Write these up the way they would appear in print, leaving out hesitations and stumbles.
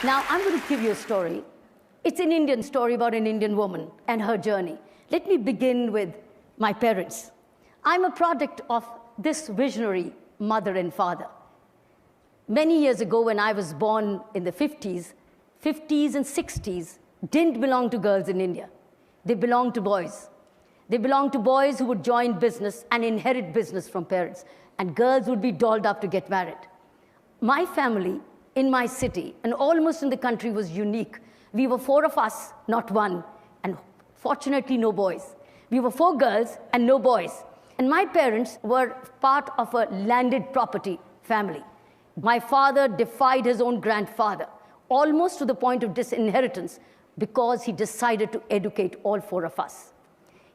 Now, I'm going to give you a story. It's an Indian story about an Indian woman and her journey. Let me begin with my parents. I'm a product of this visionary mother and father. Many years ago, when I was born in the 50s and 60s didn't belong to girls in India. They belonged to boys. They belonged to boys who would join business and inherit business from parents, and girls would be dolled up to get married. My family in my city and almost in the country was unique. We were 4 of us, not one, and fortunately no boys. We were 4 girls and no boys. And my parents were part of a landed property family. My father defied his own grandfather, almost to the point of disinheritance, because he decided to educate all 4 of us.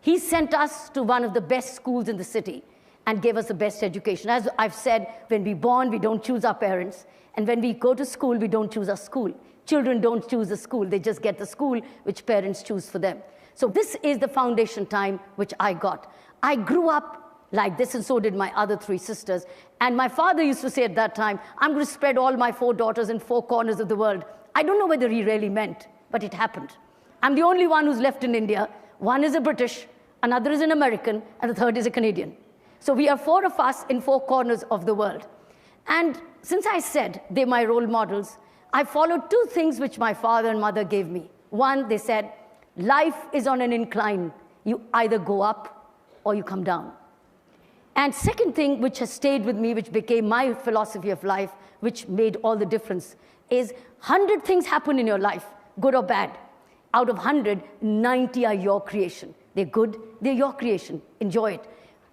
He sent us to one of the best schools in the city and gave us the best education. As I've said, when we're born, we don't choose our parents. And when we go to school, we don't choose our school. Children don't choose the school. They just get the school which parents choose for them. So this is the foundation time which I got. I grew up like this, and so did my other 3 sisters. And my father used to say at that time, I'm going to spread all my 4 daughters in 4 corners of the world. I don't know whether he really meant, but it happened. I'm the only one who's left in India. One is a British, another is an American, and the third is a Canadian. So we are 4 of us in 4 corners of the world. And since I said they're my role models, I followed 2 things which my father and mother gave me. One, they said, life is on an incline. You either go up or you come down. And second thing which has stayed with me, which became my philosophy of life, which made all the difference, is 100 things happen in your life, good or bad. Out of 100, 90 are your creation. They're good, they're your creation. Enjoy it.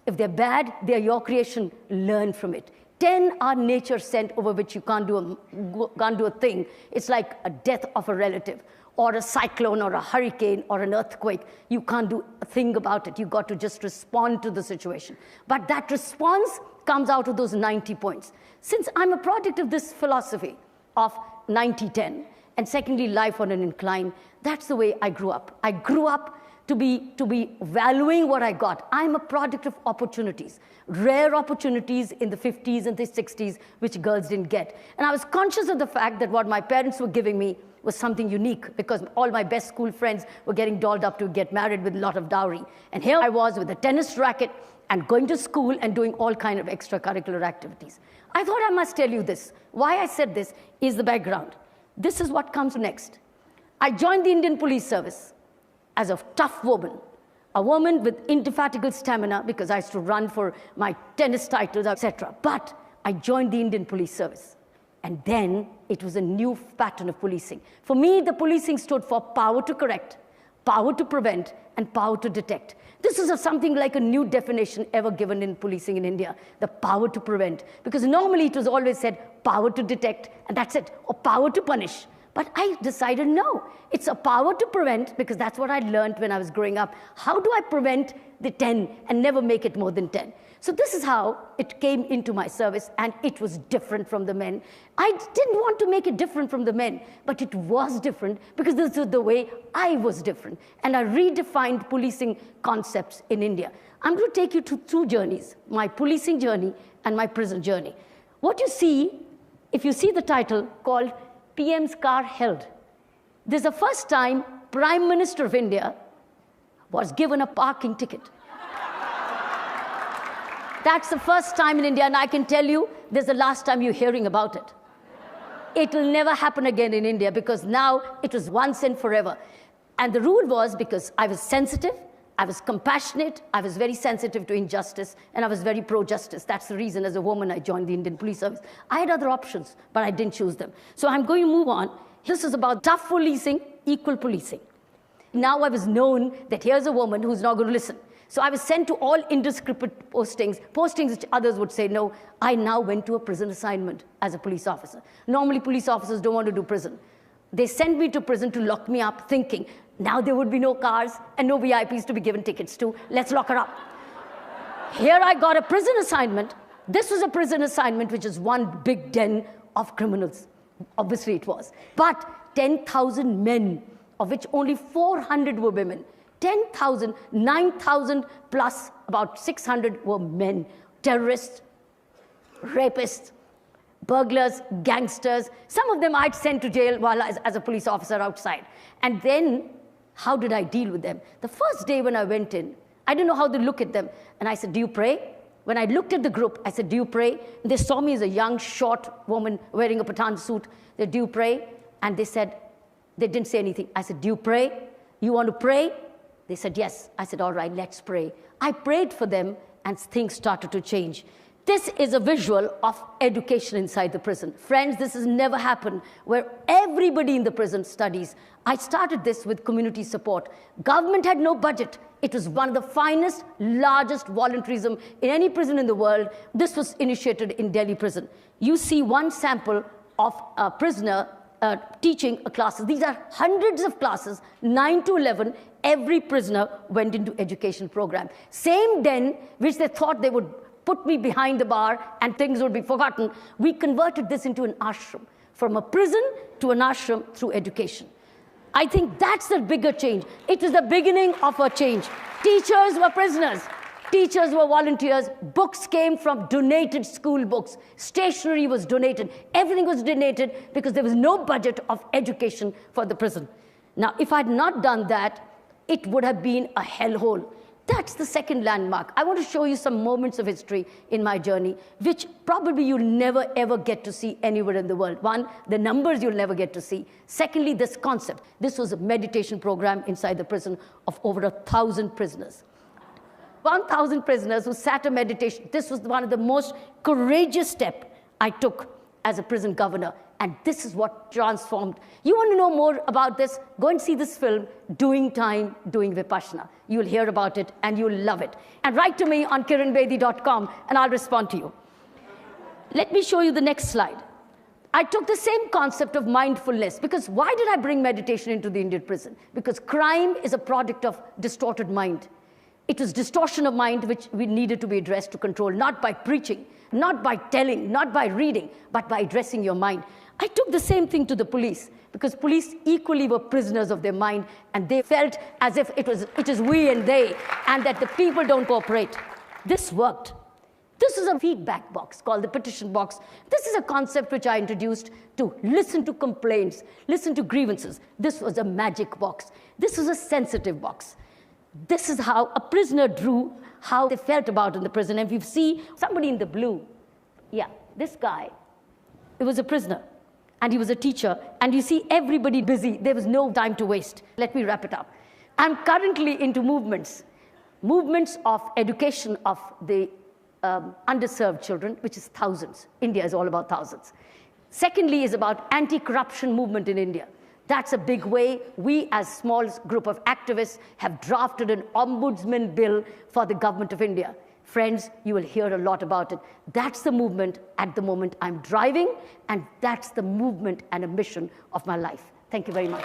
If they're bad, they're your creation. Learn from it. 10 are nature sent, over which you can't do a thing. It's like a death of a relative, or a cyclone, or a hurricane, or an earthquake. You can't do a thing about it. You've got to just respond to the situation. But that response comes out of those 90 points. Since I'm a product of this philosophy of 90-10, and secondly, life on an incline, that's the way I grew up. I grew up to be valuing what I got. I'm a product of opportunities, rare opportunities in the 50s and the 60s, which girls didn't get. And I was conscious of the fact that what my parents were giving me was something unique, because all my best school friends were getting dolled up to get married with a lot of dowry. And here I was with a tennis racket and going to school and doing all kinds of extracurricular activities. I thought I must tell you this. Why I said this is the background. This is what comes next. I joined the Indian Police Service as a tough woman, a woman with indefatigable stamina, because I used to run for my tennis titles, etc. But I joined the Indian Police Service. And then it was a new pattern of policing. For me, the policing stood for power to correct, power to prevent, and power to detect. This is something like a new definition ever given in policing in India, the power to prevent. Because normally it was always said power to detect, and that's it, or power to punish. But I decided, no, it's a power to prevent, because that's what I learned when I was growing up. How do I prevent the 10 and never make it more than 10? So this is how it came into my service, and it was different from the men. I didn't want to make it different from the men, but it was different because this is the way I was different. And I redefined policing concepts in India. I'm going to take you to 2 journeys, my policing journey and my prison journey. What you see, if you see the title called PM's Car Held, this is the first time Prime Minister of India was given a parking ticket. That's the first time in India, and I can tell you, this is the last time you're hearing about it. It will never happen again in India, because now it was once and forever. And the rule was, because I was sensitive, I was compassionate, I was very sensitive to injustice, and I was very pro-justice. That's the reason, as a woman, I joined the Indian Police Service. I had other options, but I didn't choose them. So I'm going to move on. This is about tough policing, equal policing. Now I was known that here's a woman who's not going to listen. So I was sent to all indiscriminate postings which others would say no. I now went to a prison assignment as a police officer. Normally, police officers don't want to do prison. They sent me to prison to lock me up, thinking, now there would be no cars and no VIPs to be given tickets to. Let's lock her up. Here I got a prison assignment. This was a prison assignment, which is one big den of criminals. Obviously it was. But 10,000 men, of which only 400 were women. 10,000, 9,000 plus about 600 were men, terrorists, rapists, burglars, gangsters. Some of them I'd sent to jail while as a police officer outside. And then, how did I deal with them? The first day when I went in, I didn't know how to look at them. And I said, do you pray? When I looked at the group, I said, do you pray? And they saw me as a young, short woman wearing a Pathan suit. They said, do you pray? And they said, they didn't say anything. I said, do you pray? You want to pray? They said, yes. I said, all right, let's pray. I prayed for them, and things started to change. This is a visual of education inside the prison. Friends, this has never happened where everybody in the prison studies. I started this with community support. Government had no budget. It was one of the finest, largest volunteerism in any prison in the world. This was initiated in Delhi prison. You see one sample of a prisoner teaching a classes. These are hundreds of classes, 9 to 11. Every prisoner went into education program. Same den, which they thought they would put me behind the bar and things would be forgotten, we converted this into an ashram. From a prison to an ashram through education. I think that's the bigger change. It was the beginning of a change. Teachers were prisoners. Teachers were volunteers. Books came from donated school books. Stationery was donated. Everything was donated because there was no budget of education for the prison. Now, if I'd not done that, it would have been a hellhole. That's the second landmark. I want to show you some moments of history in my journey, which probably you'll never, ever get to see anywhere in the world. One, the numbers you'll never get to see. Secondly, this concept. This was a meditation program inside the prison of over 1,000 prisoners. 1,000 prisoners who sat a meditation. This was one of the most courageous steps I took as a prison governor. And this is what transformed. You want to know more about this? Go and see this film, Doing Time, Doing Vipassana. You'll hear about it and you'll love it. And write to me on kiranbedi.com and I'll respond to you. Let me show you the next slide. I took the same concept of mindfulness because why did I bring meditation into the Indian prison? Because crime is a product of distorted mind. It was distortion of mind which we needed to be addressed to control, not by preaching, not by telling, not by reading, but by addressing your mind. I took the same thing to the police because police equally were prisoners of their mind and they felt as if it is we and they and that the people don't cooperate. This worked. This is a feedback box called the petition box. This is a concept which I introduced to listen to complaints, listen to grievances. This was a magic box. This was a sensitive box. This is how a prisoner drew how they felt about in the prison. And if you see somebody in the blue, yeah, this guy, he was a prisoner. And he was a teacher, and you see everybody busy. There was no time to waste. Let me wrap it up. I'm currently into movements of education of the underserved children, which is thousands. India is all about thousands. Secondly is about anti-corruption movement in India. That's a big way. We, as a small group of activists, have drafted an ombudsman bill for the government of India. Friends, you will hear a lot about it. That's the movement at the moment I'm driving, and that's the movement and a mission of my life. Thank you very much.